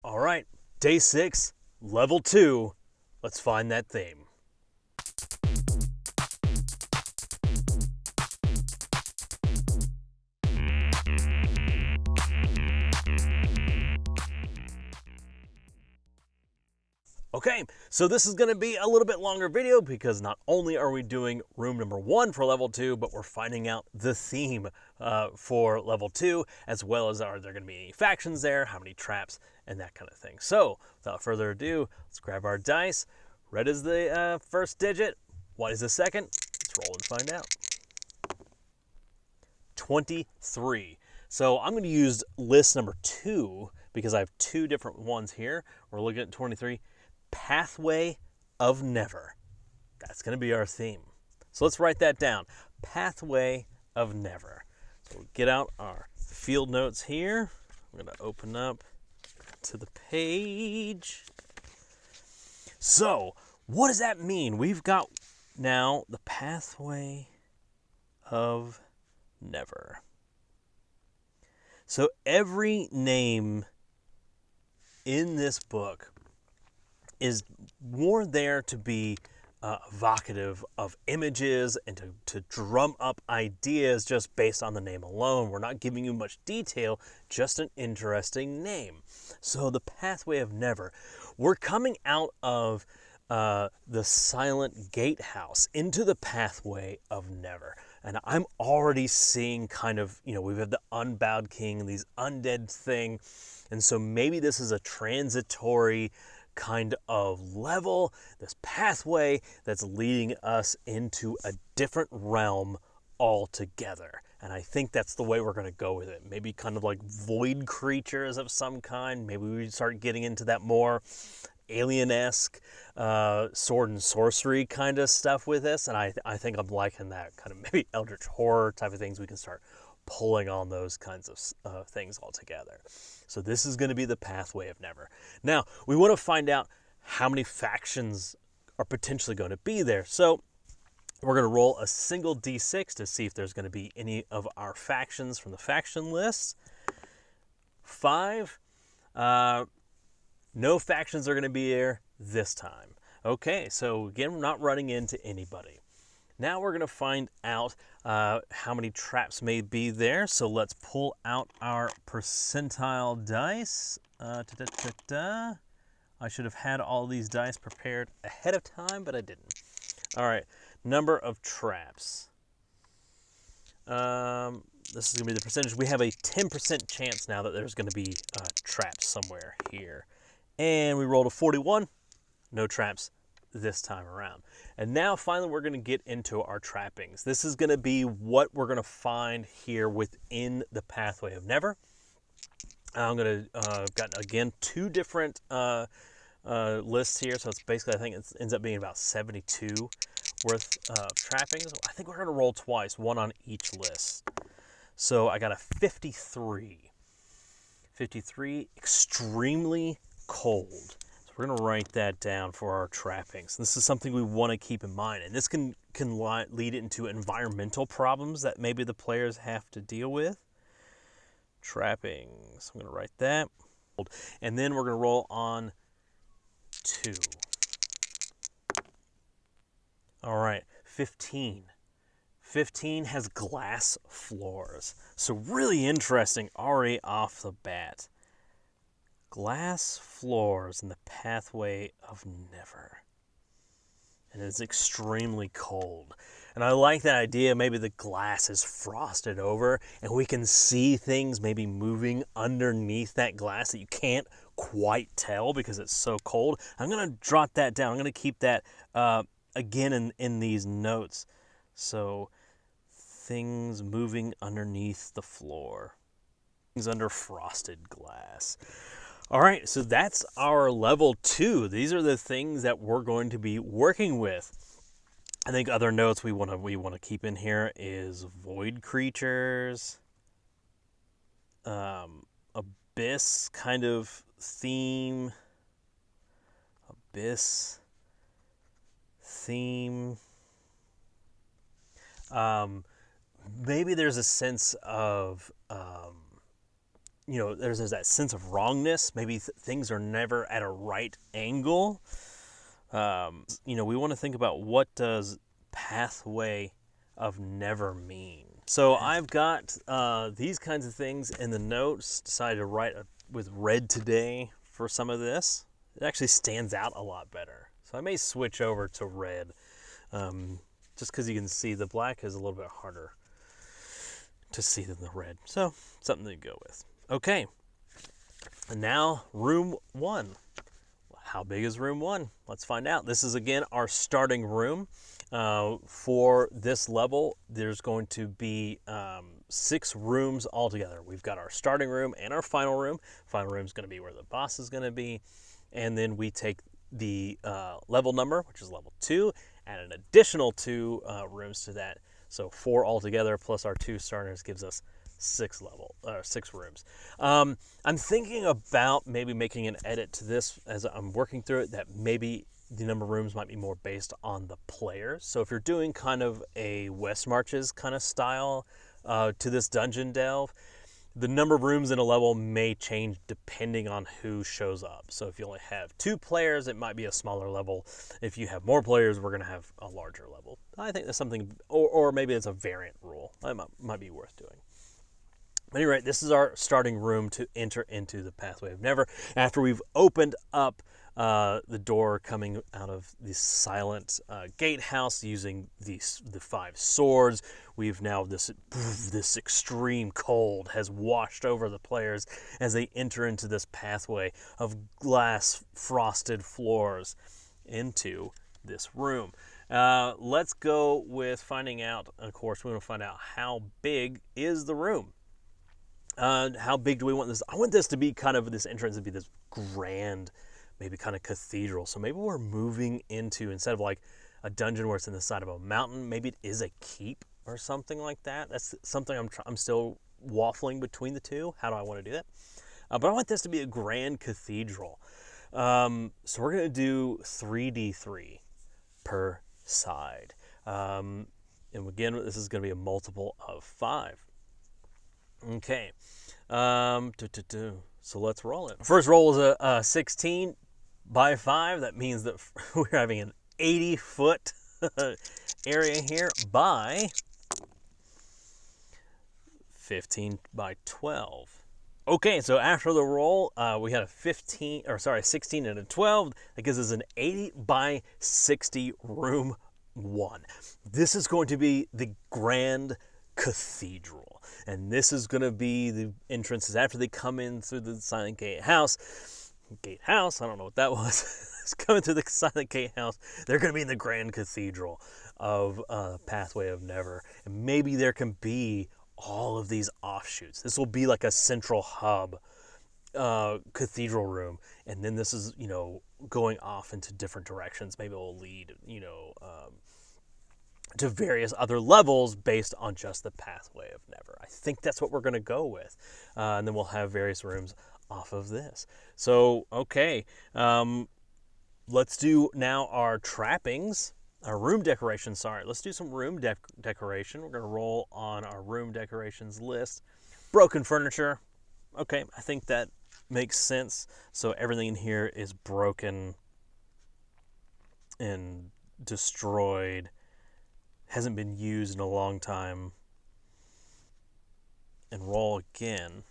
All right, day 6, level 2. Let's find that theme. Okay, so this is going to be a little bit longer video because not only are we doing room number 1 for level 2, but we're finding out the theme for level 2, as well as are there going to be any factions there, how many traps, and that kind of thing. So, without further ado, let's grab our dice. Red is the first digit, white is the second. Let's roll and find out. 23. So I'm going to use list number 2 because I have 2 different ones here. We're looking at 23. Pathway of Never. That's going to be our theme. So let's write that down. Pathway of Never. So we'll get out our field notes here. We're going to open up to the page. So what does that mean? We've got now the Pathway of Never. So every name in this book is more there to be evocative of images and to drum up ideas just based on the name alone. We're not giving you much detail, just an interesting name. So the Pathway of Never. We're coming out of the Silent Gatehouse into the Pathway of Never. And I'm already seeing kind of, we've had the Unbowed King, these undead thing. And so maybe this is a transitory kind of level, this pathway that's leading us into a different realm altogether. And I think that's the way we're going to go with it. Maybe kind of like void creatures of some kind. Maybe we start getting into that more alien-esque sword and sorcery kind of stuff with this. And I think I'm liking that kind of maybe eldritch horror type of things. We can start pulling on those kinds of things altogether. So this is going to be the Pathway of Never. Now, we want to find out how many factions are potentially going to be there. So we're going to roll a single d6 to see if there's going to be any of our factions from the faction list. 5. No factions are going to be there this time. Okay, so again, we're not running into anybody. Now we're going to find out how many traps may be there. So let's pull out our percentile dice. I should have had all these dice prepared ahead of time, but I didn't. All right, number of traps. This is going to be the percentage. We have a 10% chance now that there's going to be traps somewhere here. And we rolled a 41. No traps this time around. And now finally we're going to get into our trappings. This is going to be what we're going to find here within the Pathway of Never. I'm going to got again 2 different lists here, so it's basically, I think it ends up being about 72 worth of trappings. I think we're going to roll twice, one on each list. So I got a 53. 53, extremely cold. We're going to write that down for our trappings. This is something we want to keep in mind, and this can lead into environmental problems that maybe the players have to deal with. Trappings. I'm going to write that. And then we're going to roll on 2. All right, 15. 15 has glass floors. So really interesting already off the bat. Glass floors in the Pathway of Never. And it's extremely cold. And I like that idea. Maybe the glass is frosted over and we can see things maybe moving underneath that glass that you can't quite tell because it's so cold. I'm going to jot that down. I'm going to keep that again in these notes. So things moving underneath the floor. Things under frosted glass. All right, so that's our level 2. These are the things that we're going to be working with. I think other notes we want to keep in here is void creatures, abyss kind of theme, abyss theme. Maybe there's a sense of you know, there's that sense of wrongness. Maybe things are never at a right angle. You know, we want to think about what does pathway of never mean. So I've got these kinds of things in the notes. Decided to write with red today for some of this. It actually stands out a lot better. So I may switch over to red, just because you can see the black is a little bit harder to see than the red. So something to go with. Okay, and now room 1. How big is room 1? Let's find out. This is, again, our starting room. For this level, there's going to be 6 rooms altogether. We've got our starting room and our final room. Final room is going to be where the boss is going to be. And then we take the level number, which is level 2, add an additional 2 rooms to that. So 4 altogether plus our 2 starters gives us 6 rooms. I'm thinking about maybe making an edit to this as I'm working through it, that maybe the number of rooms might be more based on the players. So if you're doing kind of a West Marches kind of style to this dungeon delve, the number of rooms in a level may change depending on who shows up. So if you only have 2 players, it might be a smaller level. If you have more players, we're going to have a larger level. I think that's something, or maybe it's a variant rule. That might be worth doing. At any rate, this is our starting room to enter into the Pathway of Never. After we've opened up the door coming out of the silent gatehouse using the 5 swords, we've now, this extreme cold has washed over the players as they enter into this pathway of glass frosted floors into this room. Let's go with finding out, of course, we want to find out how big is the room. How big do we want this? I want this to be kind of, this entrance to be this grand, maybe kind of cathedral. So maybe we're moving into, instead of like a dungeon where it's in the side of a mountain, maybe it is a keep or something like that. That's something I'm still waffling between the two. How do I want to do that? But I want this to be a grand cathedral. So we're going to do 3d3 per side. And again, this is going to be a multiple of 5. Okay, so let's roll it. First roll is a 16 by 5. That means that we're having an 80-foot area here by 15 by 12. Okay, so after the roll, we had a 16 and a 12. That gives us an 80 by 60 room 1. This is going to be the Grand Cathedral. And this is going to be the entrances after they come in through the Silent Gatehouse. Gatehouse, I don't know what that was. It's coming through the Silent Gatehouse. They're going to be in the Grand Cathedral of Pathway of Never. And maybe there can be all of these offshoots. This will be like a central hub cathedral room. And then this is, you know, going off into different directions. Maybe it will lead, you know, to various other levels based on just the Pathway of Never. I think that's what we're going to go with. And then we'll have various rooms off of this. So, okay. Let's do now our trappings, our room decoration. Sorry, let's do some room decoration. We're going to roll on our room decorations list. Broken furniture. Okay, I think that makes sense. So everything in here is broken and destroyed. Hasn't been used in a long time. And roll again.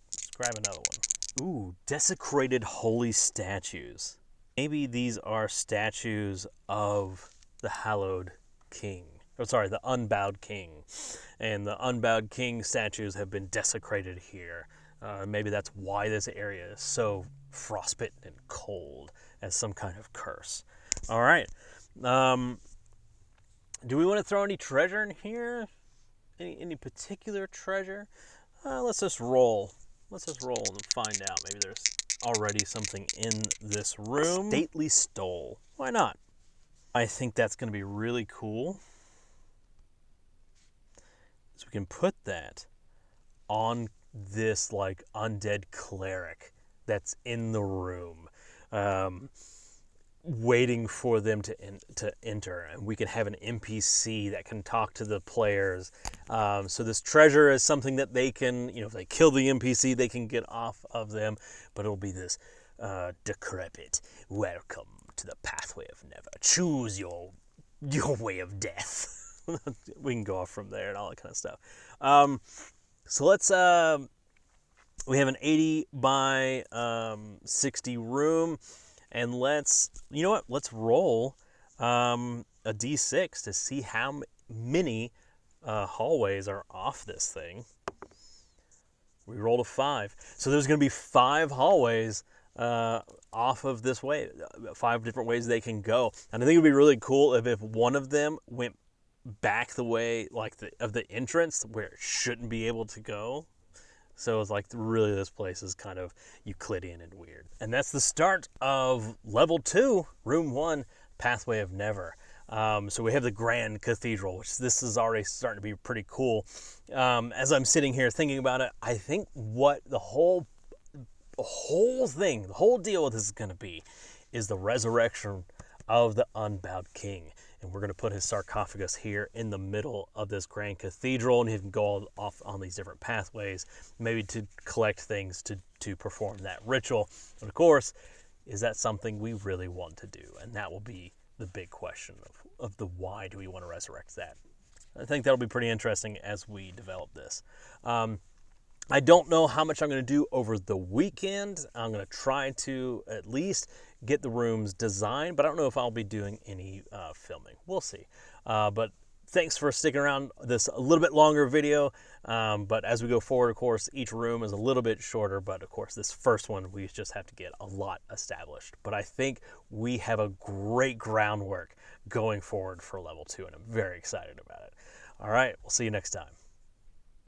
Let's grab another one. Ooh, desecrated holy statues. Maybe these are statues of the hallowed king. Oh, sorry, the unbowed king. And the unbowed king statues have been desecrated here. Maybe that's why this area is so frostbitten and cold, as some kind of curse. All right. Do we want to throw any treasure in here? Any particular treasure? Let's just roll. Let's just roll and find out. Maybe there's already something in this room. Stately stole. Why not? I think that's going to be really cool. So we can put that on this like undead cleric that's in the room. waiting for them to enter, and we can have an NPC that can talk to the players. So this treasure is something that they can, if they kill the NPC, they can get off of them. But it'll be this decrepit, welcome to the pathway of never. Choose your way of death. We can go off from there and all that kind of stuff. So let's. We have an 80 by 60 room. And let's roll a d6 to see how many hallways are off this thing. We rolled a 5. So there's going to be 5 hallways off of this way, 5 different ways they can go. And I think it would be really cool if one of them went back the way of the entrance where it shouldn't be able to go. So it's like, really, this place is kind of Euclidean and weird. And that's the start of level 2, room 1, Pathway of Never. So we have the Grand Cathedral, which this is already starting to be pretty cool. As I'm sitting here thinking about it, I think what the whole thing, the whole deal with this is going to be is the resurrection of the unbowed king. And we're going to put his sarcophagus here in the middle of this Grand Cathedral, and he can go off on these different pathways, maybe to collect things to perform that ritual. And of course, is that something we really want to do? And that will be the big question of the why do we want to resurrect that. I think that'll be pretty interesting as we develop this. I don't know how much I'm going to do over the weekend. I'm going to try to at least get the rooms designed, but I don't know if I'll be doing any filming. We'll see. But thanks for sticking around this a little bit longer video. But as we go forward, of course, each room is a little bit shorter. But of course, this first one, we just have to get a lot established. But I think we have a great groundwork going forward for level 2, and I'm very excited about it. All right, we'll see you next time.